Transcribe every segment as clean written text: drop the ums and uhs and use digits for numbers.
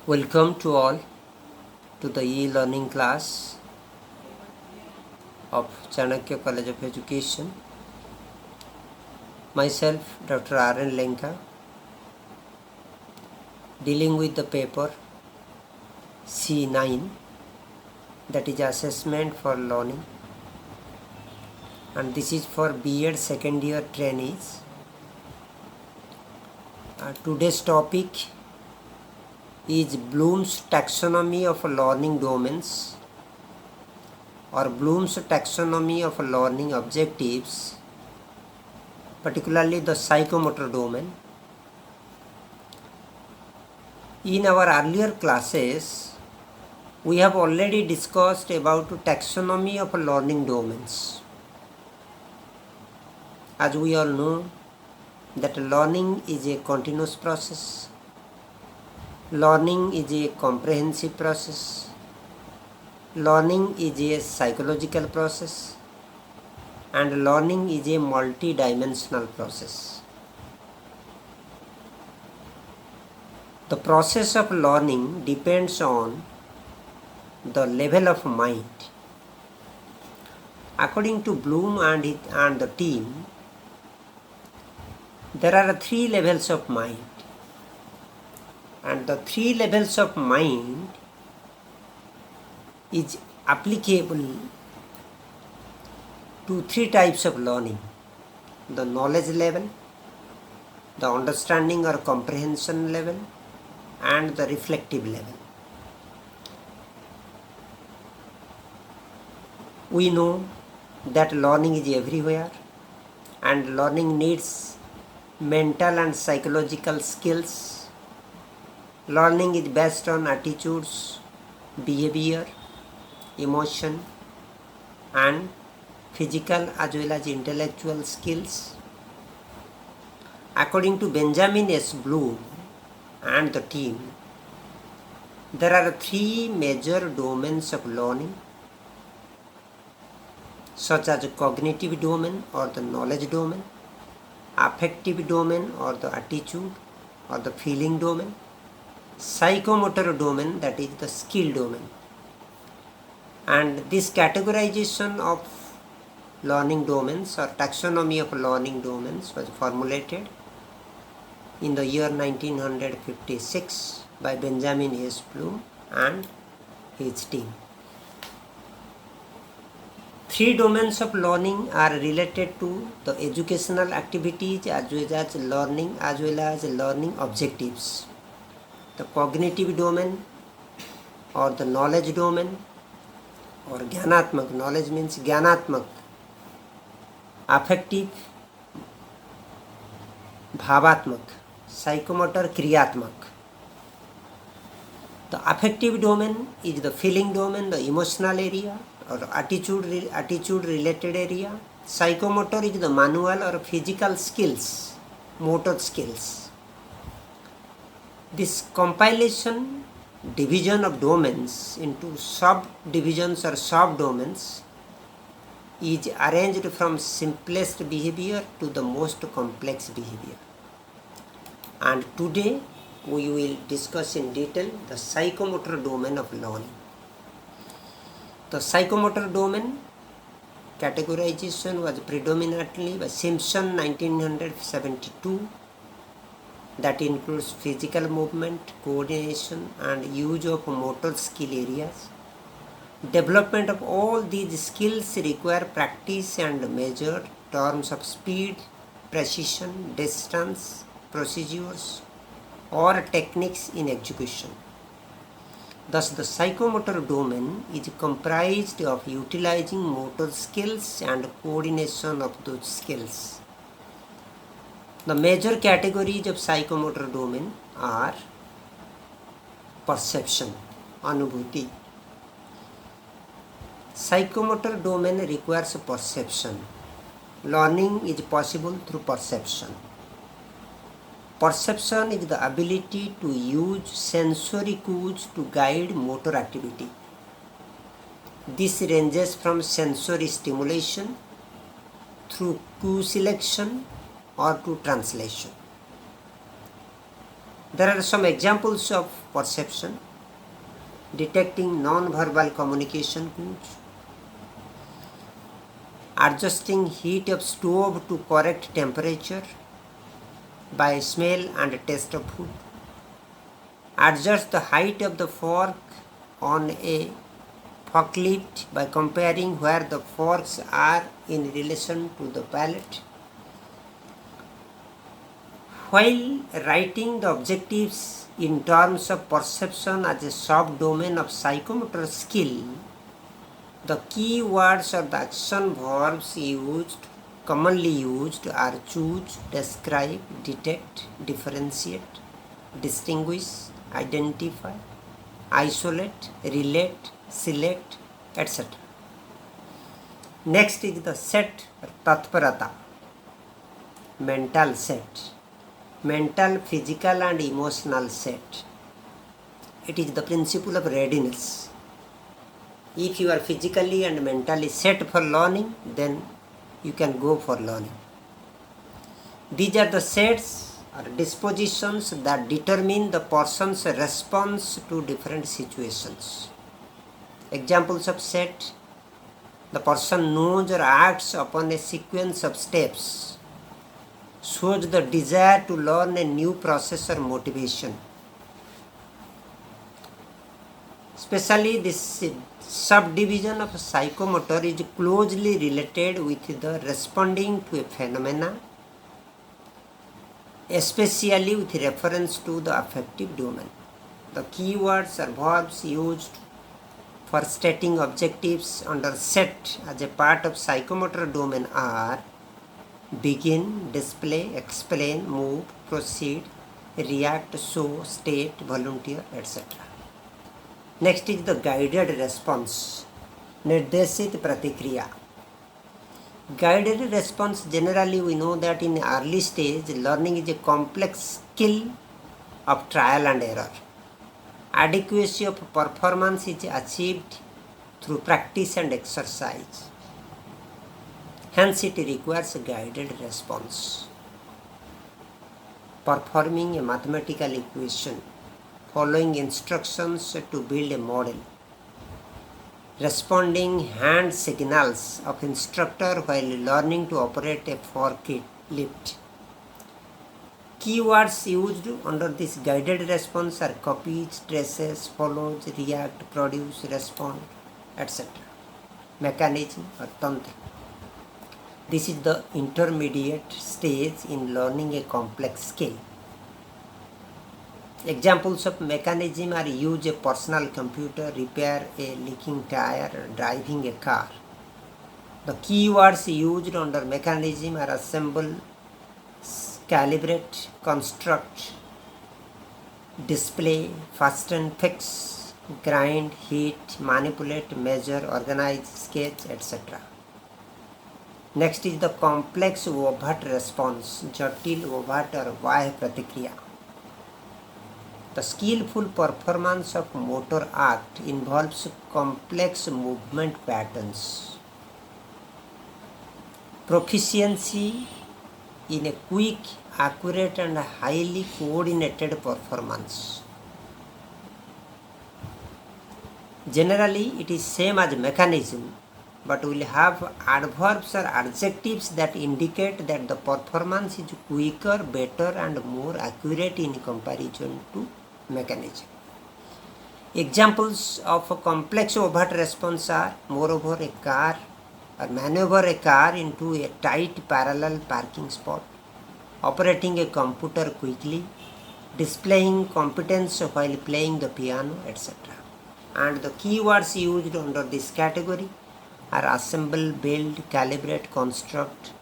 Welcome to all to the e-learning class of Chanakya College of Education. Myself, Dr. R.N. Lenka, dealing with the paper C9, that is Assessment for Learning, and this is for B.Ed second year trainees. Today's topic is Bloom's Taxonomy of Learning Domains or Bloom's Taxonomy of Learning Objectives, particularly the psychomotor domain. In our earlier classes, we have already discussed about taxonomy of learning domains. As we all know that learning is a continuous process. Learning is a comprehensive process. Learning is a psychological process. And learning is a multi-dimensional process. The process of learning depends on the level of mind. According to Bloom and the team, there are three levels of mind. And the three levels of mind is applicable to three types of learning: the knowledge level, the understanding or comprehension level, and the reflective level. We know that learning is everywhere, and learning needs mental and psychological skills. Learning is based on attitudes, behavior, emotion, and physical as well as intellectual skills. According to Benjamin S. Bloom and the team, there are three major domains of learning, such as cognitive domain or the knowledge domain, affective domain or the attitude or the feeling domain, psychomotor domain, that is the skill domain. And this categorization of learning domains or taxonomy of learning domains was formulated in the year 1956 by Benjamin S. Bloom and his team. Three domains of learning are related to the educational activities as well as learning objectives. The cognitive domain or the knowledge domain or Gyanatmak, knowledge means Gyanatmak, affective, Bhavatmak, psychomotor, Kriyatmak. The affective domain is the feeling domain, the emotional area or attitude related area. Psychomotor is the manual or physical skills, motor skills. This compilation, division of domains into subdivisions or subdomains is arranged from simplest behavior to the most complex behavior. And today we will discuss in detail the psychomotor domain of learning. The psychomotor domain categorization was predominantly by Simpson 1972. That includes physical movement, coordination, and use of motor skill areas. Development of all these skills require practice and measured terms of speed, precision, distance, procedures, or techniques in execution. Thus, the psychomotor domain is comprised of utilizing motor skills and coordination of those skills. The major categories of psychomotor domain are perception, anubhuti. Psychomotor domain requires perception. Learning is possible through perception. Perception is the ability to use sensory cues to guide motor activity. This ranges from sensory stimulation through cue selection or to translation. There are some examples of perception: detecting non-verbal communication cues, adjusting heat of stove to correct temperature by smell and taste of food, adjust the height of the fork on a forklift by comparing where the forks are in relation to the palate. While writing the objectives in terms of perception as a subdomain of psychomotor skill, the key words or the action verbs commonly used are choose, describe, detect, differentiate, distinguish, identify, isolate, relate, select, etc. Next is the set or tatparata, mental set, mental, physical and emotional set. It is the principle of readiness. If you are physically and mentally set for learning, then you can go for learning. These are the sets or dispositions that determine the person's response to different situations. Examples of set: the person knows or acts upon a sequence of steps, shows the desire to learn a new process or motivation. Especially this subdivision of psychomotor is closely related with the responding to a phenomena, especially with reference to the affective domain. The keywords or verbs used for stating objectives under set as a part of psychomotor domain are begin, display, explain, move, proceed, react, show, state, volunteer, etc. Next is the guided response, nirdeshit pratikriya. Guided response, generally we know that in early stage learning is a complex skill of trial and error. Adequacy of performance is achieved through practice and exercise. Hence it requires a guided response. Performing a mathematical equation, following instructions to build a model, responding hand signals of instructor while learning to operate a forklift. Keywords used under this guided response are copies, traces, follows, react, produce, respond, etc. Mechanism or tantra. This is the intermediate stage in learning a complex skill. Examples of mechanism are use a personal computer, repair a leaking tire, or driving a car. The keywords used under mechanism are assemble, calibrate, construct, display, fasten, fix, grind, heat, manipulate, measure, organize, sketch, etc. Next is the complex overt response, jatil, overt or vah pratikriya. The skillful performance of motor act involves complex movement patterns. Proficiency in a quick, accurate and highly coordinated performance. Generally it is same as mechanism, but will have adverbs or adjectives that indicate that the performance is quicker, better and more accurate in comparison to mechanism. Examples of a complex overt response are moreover a car or maneuver a car into a tight parallel parking spot, operating a computer quickly, displaying competence while playing the piano, etc. And the keywords used under this category are assemble, build, calibrate, construct,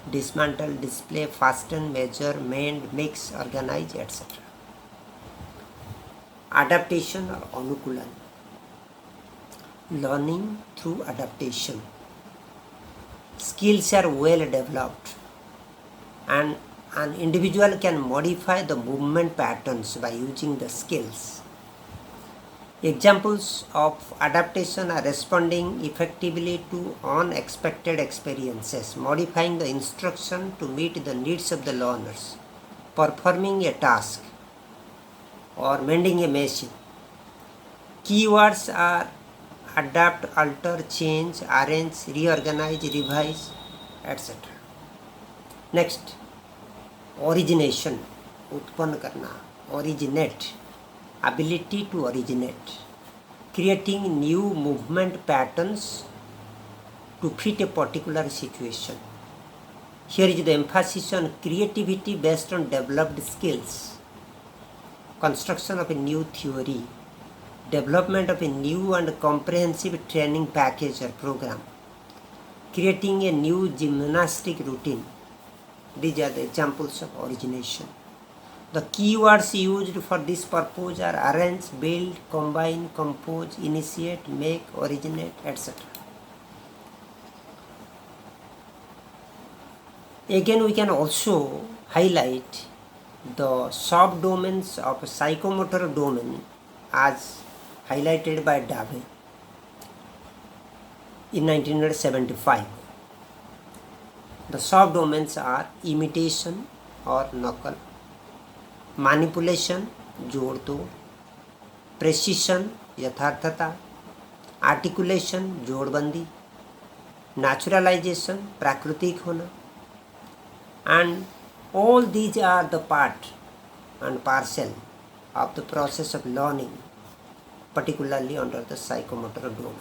dismantle, display, fasten, measure, mend, mix, organize, etc. Adaptation or anukulan. Learning through adaptation. Skills are well developed and an individual can modify the movement patterns by using the skills. Examples of adaptation are responding effectively to unexpected experiences, modifying the instruction to meet the needs of the learners, performing a task, or mending a machine. Keywords are adapt, alter, change, arrange, reorganize, revise, etc. Next, origination, उत्पन्न करना, originate, ability to originate, creating new movement patterns to fit a particular situation. Here is the emphasis on creativity based on developed skills, construction of a new theory, development of a new and comprehensive training package or program, creating a new gymnastic routine. These are the examples of origination. The keywords used for this purpose are arrange, build, combine, compose, initiate, make, originate, etc. Again, we can also highlight the subdomains of psychomotor domain as highlighted by Dave in 1975. The subdomains are imitation or knuckle, manipulation जोड़ तोड़, precision यथार्थता, articulation जोड़बंदी, naturalization प्राकृतिक होना, and all these are the part and parcel of the process of learning, particularly under the psychomotor domain.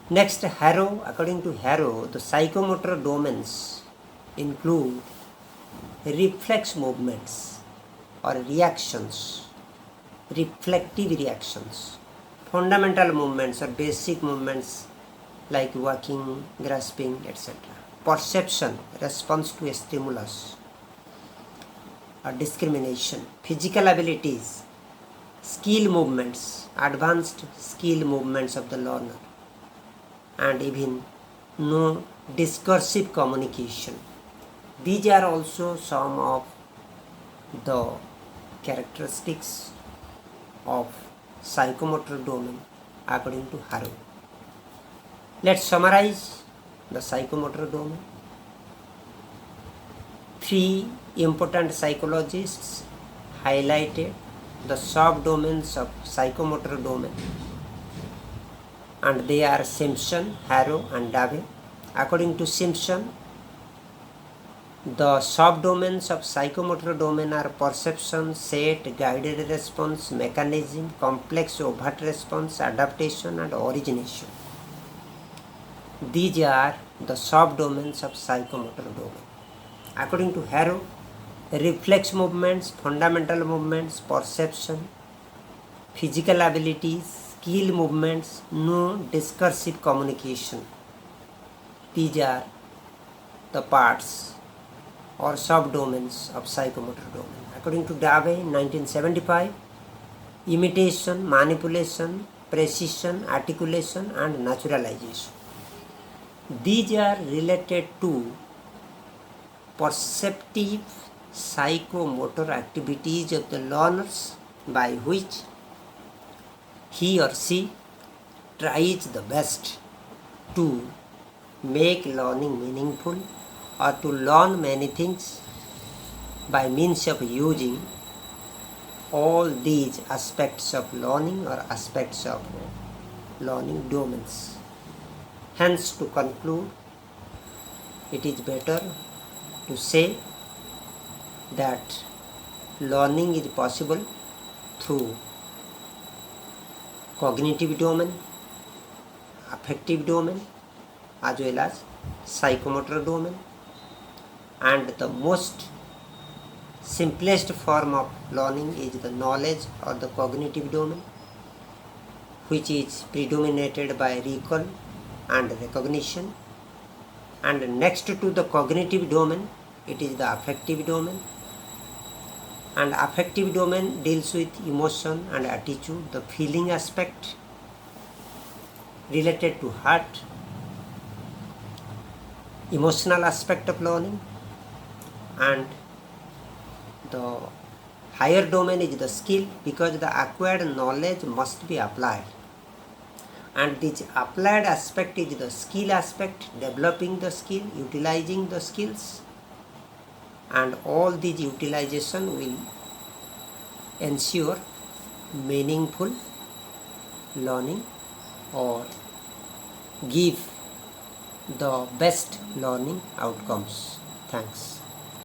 Next, Harrow. According to Harrow, the psychomotor domains include reflex movements or reactions, reflective reactions, fundamental movements or basic movements like walking, grasping, etc. Perception, response to a stimulus or discrimination, physical abilities, skill movements, advanced skill movements of the learner, and even no discursive communication. These are also some of the characteristics of psychomotor domain according to Harrow. Let's summarize the psychomotor domain. Three important psychologists highlighted the subdomains of psychomotor domain, and they are Simpson, Harrow, and Dave. According to Simpson, the subdomains of psychomotor domain are perception, set, guided response, mechanism, complex overt response, adaptation, and origination. These are the subdomains of psychomotor domain. According to Harrow, reflex movements, fundamental movements, perception, physical abilities, skill movements, no discursive communication. These are the parts or subdomains of psychomotor domain. According to Dave in 1975, imitation, manipulation, precision, articulation, and naturalization. These are related to perceptive psychomotor activities of the learners by which he or she tries the best to make learning meaningful or to learn many things by means of using all these aspects of learning or aspects of learning domains. Hence, to conclude, it is better to say that learning is possible through cognitive domain, affective domain, as well as psychomotor domain, and the most simplest form of learning is the knowledge or the cognitive domain, which is predominated by recall and recognition. And next to the cognitive domain, it is the affective domain. And affective domain deals with emotion and attitude, the feeling aspect related to heart, emotional aspect of learning, and the higher domain is the skill, because the acquired knowledge must be applied. And this applied aspect is the skill aspect, developing the skill, utilizing the skills, and all these utilization will ensure meaningful learning or give the best learning outcomes. Thanks.